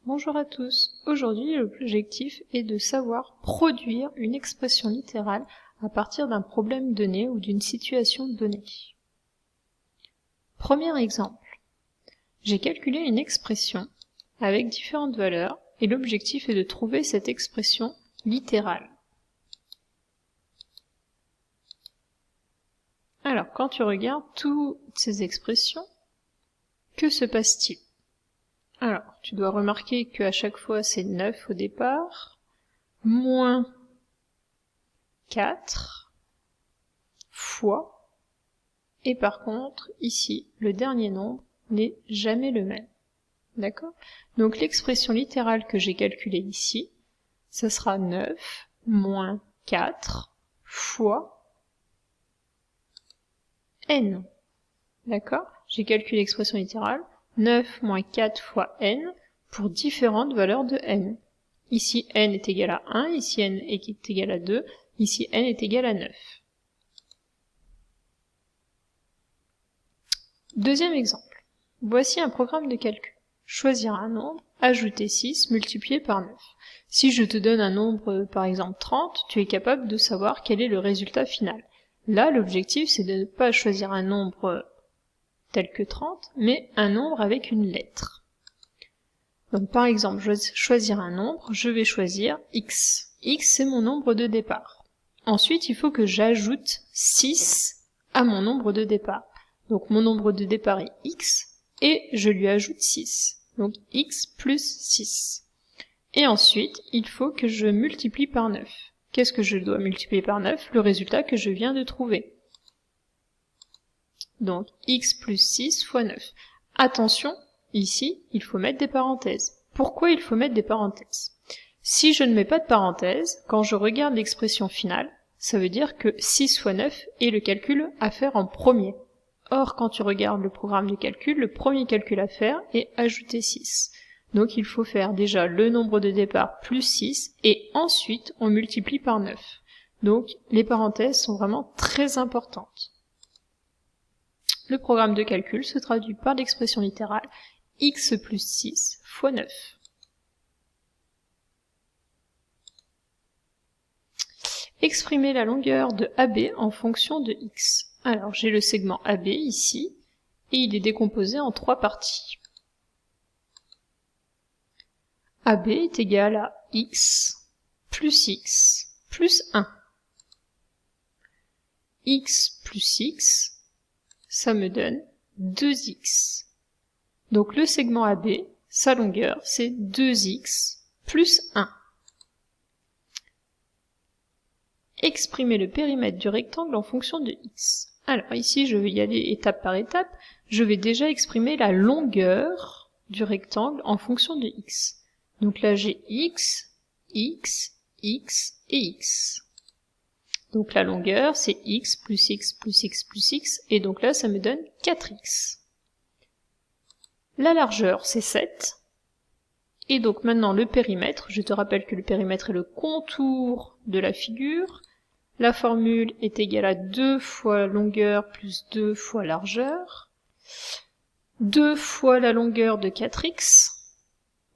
Bonjour à tous. Aujourd'hui, l'objectif est de savoir produire une expression littérale à partir d'un problème donné ou d'une situation donnée. Premier exemple. J'ai calculé une expression avec différentes valeurs et l'objectif est de trouver cette expression littérale. Alors, quand tu regardes toutes ces expressions, que se passe-t-il? Alors, tu dois remarquer qu'à chaque fois c'est 9 au départ, moins 4, fois, et par contre, ici, le dernier nombre n'est jamais le même. D'accord? Donc l'expression littérale que j'ai calculée ici, ça sera 9 moins 4 fois n. D'accord? J'ai calculé l'expression littérale 9 moins 4 fois n pour différentes valeurs de n. Ici n est égal à 1, ici n est égal à 2, ici n est égal à 9. Deuxième exemple. Voici un programme de calcul. Choisir un nombre, ajouter 6, multiplier par 9. Si je te donne un nombre, par exemple 30, tu es capable de savoir quel est le résultat final. Là, l'objectif, c'est de ne pas choisir un nombre tel que 30, mais un nombre avec une lettre. Donc par exemple, je vais choisir un nombre, je vais choisir x. X, c'est mon nombre de départ. Ensuite, il faut que j'ajoute 6 à mon nombre de départ. Donc mon nombre de départ est x, et je lui ajoute 6. Donc x plus 6. Et ensuite, il faut que je multiplie par 9. Qu'est-ce que je dois multiplier par 9? Le résultat que je viens de trouver. Donc x plus 6 fois 9. Attention, ici, il faut mettre des parenthèses. Pourquoi il faut mettre des parenthèses? Si je ne mets pas de parenthèses, quand je regarde l'expression finale, ça veut dire que 6 fois 9 est le calcul à faire en premier. Or, quand tu regardes le programme de calcul, le premier calcul à faire est ajouter 6. Donc il faut faire déjà le nombre de départ plus 6, et ensuite on multiplie par 9. Donc les parenthèses sont vraiment très importantes. Le programme de calcul se traduit par l'expression littérale x plus 6 fois 9. Exprimer la longueur de AB en fonction de x. Alors j'ai le segment AB ici, et il est décomposé en 3 parties. AB est égal à x plus 1. X plus x, ça me donne 2x. Donc le segment AB, sa longueur, c'est 2x plus 1. Exprimer le périmètre du rectangle en fonction de x. Alors ici, je vais y aller étape par étape. Je vais déjà exprimer la longueur du rectangle en fonction de x. Donc là, j'ai x, x, x et x. Donc la longueur, c'est x plus x plus x plus x, et donc là, ça me donne 4x. La largeur, c'est 7. Et donc maintenant, le périmètre, je te rappelle que le périmètre est le contour de la figure. La formule est égale à 2 fois longueur plus 2 fois largeur. 2 fois la longueur de 4x.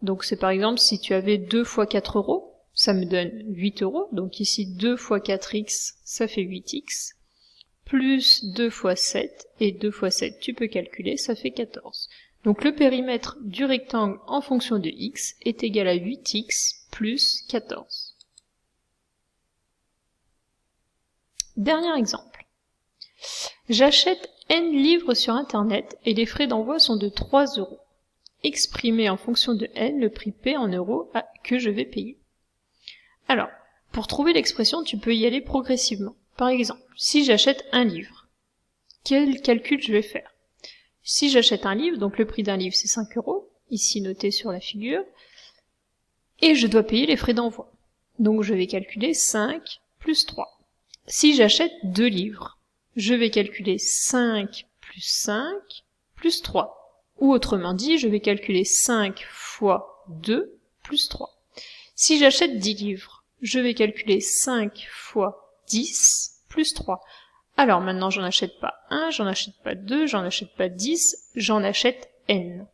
Donc c'est par exemple si tu avais 2 fois 4 euros, ça me donne 8 euros. Donc ici 2 fois 4x, ça fait 8x. Plus 2 fois 7, et 2 fois 7 tu peux calculer, ça fait 14. Donc le périmètre du rectangle en fonction de x est égal à 8x plus 14. Dernier exemple. J'achète n livres sur internet et les frais d'envoi sont de 3 euros. Exprimer en fonction de n le prix P en euros que je vais payer. Alors, pour trouver l'expression, tu peux y aller progressivement. Par exemple, si j'achète un livre, quel calcul je vais faire? Si j'achète un livre, donc le prix d'un livre c'est 5 euros, ici noté sur la figure, et je dois payer les frais d'envoi. Donc je vais calculer 5 plus 3. Si j'achète 2 livres, je vais calculer 5 plus 3. Ou autrement dit, je vais calculer 5 fois 2 plus 3. Si j'achète 10 livres, je vais calculer 5 fois 10 plus 3. Alors maintenant, j'en achète pas 1, j'en achète pas 2, j'en achète pas 10, j'en achète n.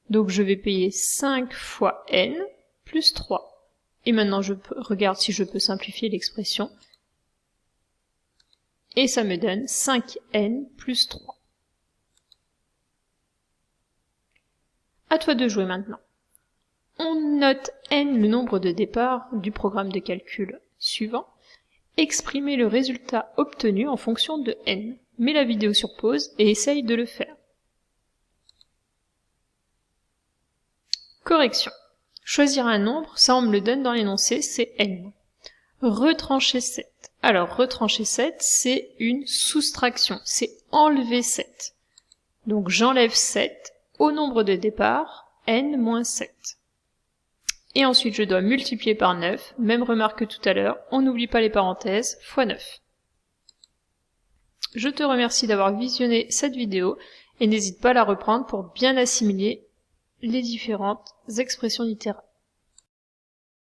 Donc je vais payer 5 fois n plus 3. Et maintenant je regarde si je peux simplifier l'expression. Et ça me donne 5n plus 3. À toi de jouer maintenant. On note n le nombre de départs du programme de calcul suivant. Exprimez le résultat obtenu en fonction de n. Mets la vidéo sur pause et essaye de le faire. Correction. Choisir un nombre, ça on me le donne dans l'énoncé, c'est n. Retrancher 7. Alors, retrancher 7, c'est une soustraction, c'est enlever 7. Donc j'enlève 7 au nombre de départ, n moins 7. Et ensuite je dois multiplier par 9, même remarque que tout à l'heure, on n'oublie pas les parenthèses, fois 9. Je te remercie d'avoir visionné cette vidéo et n'hésite pas à la reprendre pour bien assimiler les différentes expressions littérales.